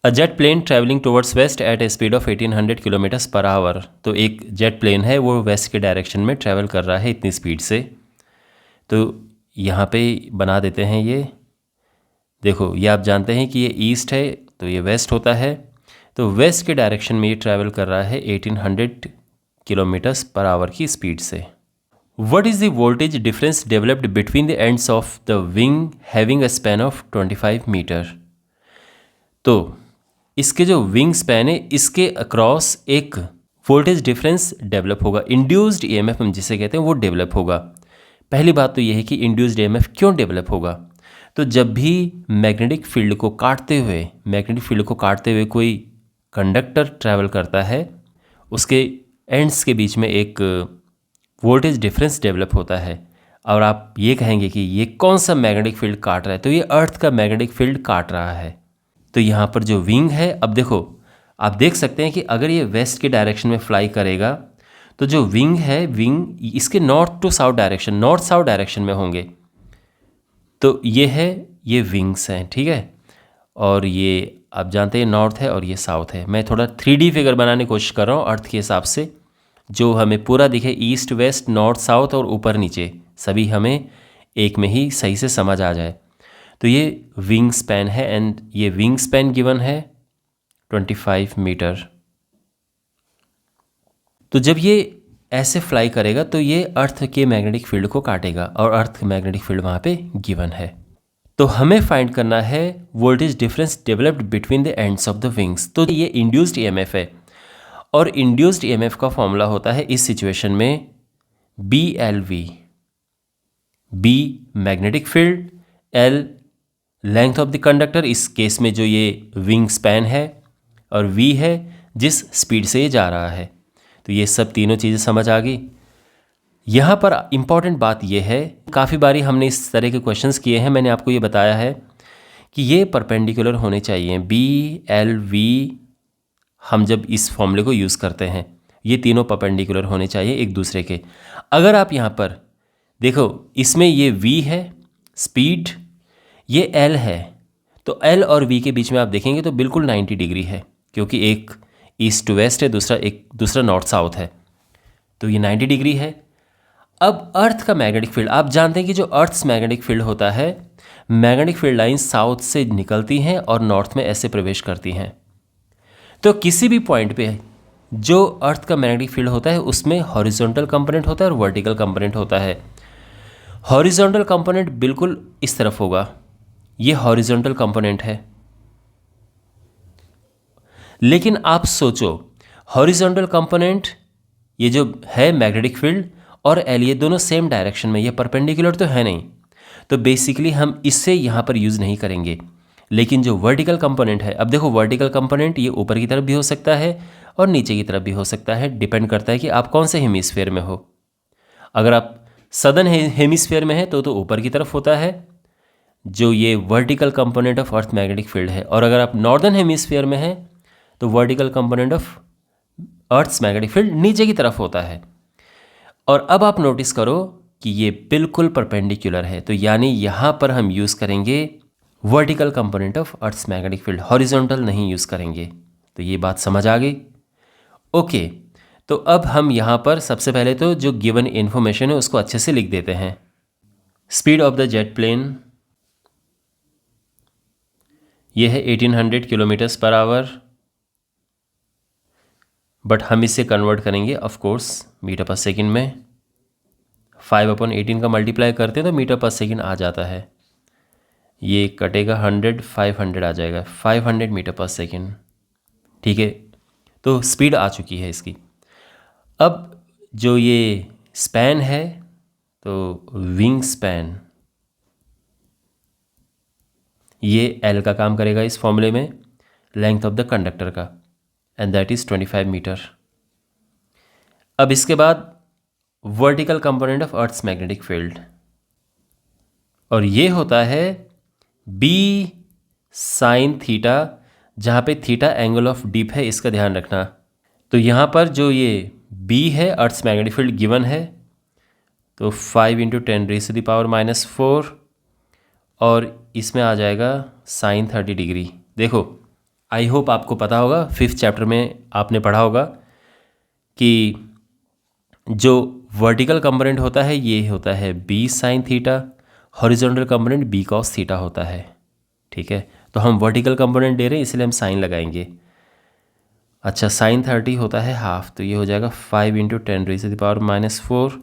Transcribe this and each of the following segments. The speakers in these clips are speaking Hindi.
A jet plane travelling towards west at a speed of 1800 kilometres per hour. तो एक जेट प्लेन है वो वेस्ट के डायरेक्शन में ट्रैवल कर रहा है इतनी स्पीड से। तो यहाँ पे बना देते हैं ये, देखो ये आप जानते हैं कि ये ईस्ट है तो ये वेस्ट होता है। तो वेस्ट के डायरेक्शन में ये ट्रैवल कर रहा है 1800 किलोमीटर्स पर आवर की स्पीड से। What is the voltage difference developed between the ends of the wing having a span of 25 metre? तो इसके जो विंग स्पैन है इसके अक्रॉस एक वोल्टेज डिफरेंस डेवलप होगा, इंड्यूस्ड ईएमएफ हम जिसे कहते हैं वो डेवलप होगा। पहली बात तो ये है कि इंड्यूस्ड ईएमएफ क्यों डेवलप होगा? तो जब भी मैग्नेटिक फील्ड को काटते हुए कोई कंडक्टर ट्रैवल करता है, उसके एंड्स के बीच में एक वोल्टेज डिफरेंस डेवलप होता है। और आप ये कहेंगे कि ये कौन सा मैग्नेटिक फील्ड काट रहा है? तो ये अर्थ का मैग्नेटिक फील्ड काट रहा है। तो यहाँ पर जो विंग है, अब देखो आप देख सकते हैं कि अगर ये वेस्ट के डायरेक्शन में फ्लाई करेगा तो जो विंग है, विंग इसके नॉर्थ साउथ डायरेक्शन में होंगे। तो ये विंग्स हैं, ठीक है। और ये आप जानते हैं नॉर्थ है और ये साउथ है। मैं थोड़ा 3D फिगर बनाने की कोशिश कर रहा हूँ अर्थ के हिसाब से, जो हमें पूरा दिखे, ईस्ट वेस्ट नॉर्थ साउथ और ऊपर नीचे सभी हमें एक में ही सही से समझ आ जाए। तो ये विंग स्पैन है एंड ये विंग स्पैन गिवन है 25 मीटर। तो जब ये ऐसे फ्लाई करेगा तो ये अर्थ के मैग्नेटिक फील्ड को काटेगा और अर्थ का मैग्नेटिक फील्ड वहाँ पे गिवन है। तो हमें फाइंड करना है voltage difference developed between the ends of the wings. तो ये इंड्यूस्ड ईएमएफ है और इंड्यूस्ड ईएमएफ का फॉर्मूला होता है इस सिचुएशन में BLV। B magnetic field, L length of the conductor, इस केस में जो ये विंग स्पैन है, और V है जिस स्पीड से ये जा रहा है। तो ये सब तीनों चीज़ें समझ आ गई। यहाँ पर इम्पॉर्टेंट बात यह है, काफ़ी बारी हमने इस तरह के क्वेश्चंस किए हैं, मैंने आपको ये बताया है कि ये परपेंडिकुलर होने चाहिए। BLV हम जब इस फॉर्मूले को यूज़ करते हैं ये तीनों परपेंडिकुलर होने चाहिए एक दूसरे के। अगर आप यहाँ पर देखो, इसमें ये V है स्पीड, ये L है, तो L और V के बीच में आप देखेंगे तो बिल्कुल 90 डिग्री है, क्योंकि एक ईस्ट टू वेस्ट है, दूसरा नॉर्थ साउथ है, तो ये 90 डिग्री है। अब अर्थ का मैग्नेटिक फील्ड, आप जानते हैं कि जो अर्थ्स मैग्नेटिक फील्ड होता है, मैग्नेटिक फील्ड लाइन साउथ से निकलती हैं और नॉर्थ में ऐसे प्रवेश करती हैं। तो किसी भी पॉइंट पे जो अर्थ का मैग्नेटिक फील्ड होता है उसमें हॉरिजॉन्टल कंपोनेंट होता है और वर्टिकल कंपोनेंट होता है। हॉरिजॉन्टल कंपोनेंट बिल्कुल इस तरफ होगा, ये हॉरिजॉन्टल कंपोनेंट है। लेकिन आप सोचो, हॉरिजॉन्टल कंपोनेंट ये जो है मैग्नेटिक फील्ड और एल, ये दोनों सेम डायरेक्शन में, ये परपेंडिकुलर तो है नहीं, तो बेसिकली हम इससे यहाँ पर यूज़ नहीं करेंगे। लेकिन जो वर्टिकल कंपोनेंट है, अब देखो वर्टिकल कंपोनेंट ये ऊपर की तरफ भी हो सकता है और नीचे की तरफ भी हो सकता है, डिपेंड करता है कि आप कौन से हेमिस्फीयर में हो। अगर आप सदर्न हेमिस्फीयर में है तो ऊपर की तरफ होता है जो ये vertical component of earth magnetic field है, और अगर आप नॉर्दर्न हेमिस्फीयर में हैं तो vertical component of earth's magnetic field नीचे की तरफ होता है। और अब आप नोटिस करो कि ये बिल्कुल परपेंडिकुलर है, तो यानी यहाँ पर हम यूज़ करेंगे vertical component of earth's magnetic field, horizontal नहीं यूज़ करेंगे। तो ये बात समझ आ गई। ओके, तो अब हम यहाँ पर सबसे पहले तो जो गिवन इन्फॉर्मेशन है उसको अच्छे से लिख देते हैं। Speed of the jet plane ये है 1800 किलोमीटर्स पर आवर, बट हम इसे कन्वर्ट करेंगे ऑफ कोर्स मीटर पर सेकंड में। 5/18 का मल्टीप्लाई करते हैं तो मीटर पर सेकंड आ जाता है, ये कटेगा 100, 500 आ जाएगा, 500 मीटर पर सेकंड। ठीक है, तो स्पीड आ चुकी है इसकी। अब जो ये स्पैन है, तो विंग स्पैन, ये एल का काम करेगा इस फॉर्मूले में, लेंथ ऑफ द कंडक्टर का, एंड दैट इज़ 25 मीटर। अब इसके बाद vertical component of earth's magnetic field, और ये होता है बी साइन थीटा, जहाँ पे थीटा एंगल ऑफ डिप है, इसका ध्यान रखना। तो यहाँ पर जो ये बी है अर्थ्स मैग्नेटिक फील्ड गिवन है, तो 5 × 10⁻⁻⁴, और इसमें आ जाएगा साइन 30 डिग्री। देखो आई होप आपको पता होगा, 5th चैप्टर में आपने पढ़ा होगा कि जो वर्टिकल कंपोनेंट होता है ये होता है b sin theta, horizontal component b cos theta होता है। ठीक है, तो हम वर्टिकल कंपोनेंट दे रहे हैं इसलिए हम साइन लगाएंगे। अच्छा, sin 30 होता है हाफ, तो ये हो जाएगा 5 × 10⁻⁻4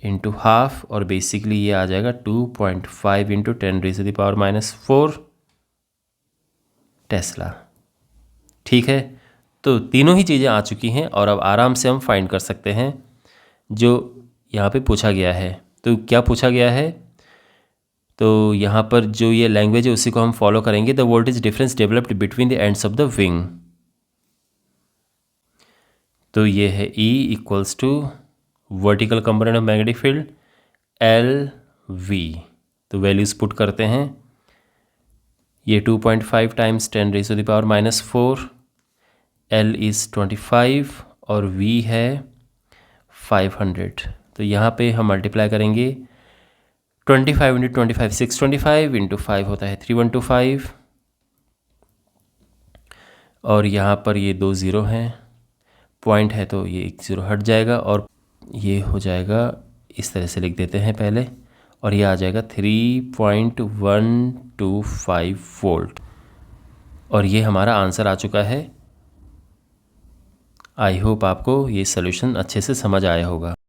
इंटू हाफ, और बेसिकली ये आ जाएगा 2.5 × 10⁻⁻4 टेस्ला। ठीक है, तो तीनों ही चीज़ें आ चुकी हैं और अब आराम से हम फाइंड कर सकते हैं जो यहाँ पे पूछा गया है। तो क्या पूछा गया है, तो यहाँ पर जो ये लैंग्वेज है उसी को हम फॉलो करेंगे। The voltage difference developed between the ends of the wing. तो ये है E equals to vertical component of magnetic field LV। तो वैल्यूज़ पुट करते हैं, ये 2.5 टाइम्स 10⁻⁻4, L इज़ 25 और V है 500। तो यहाँ पे हम मल्टीप्लाई करेंगे, 25 × 25 625 इंटू 5 होता है 3125, और यहाँ पर ये 2 ज़ीरो हैं, पॉइंट है तो ये 1 ज़ीरो हट जाएगा और ये हो जाएगा, इस तरह से लिख देते हैं पहले, और ये आ जाएगा 3.125 वोल्ट। और ये हमारा आंसर आ चुका है। आई होप आपको ये सॉल्यूशन अच्छे से समझ आया होगा।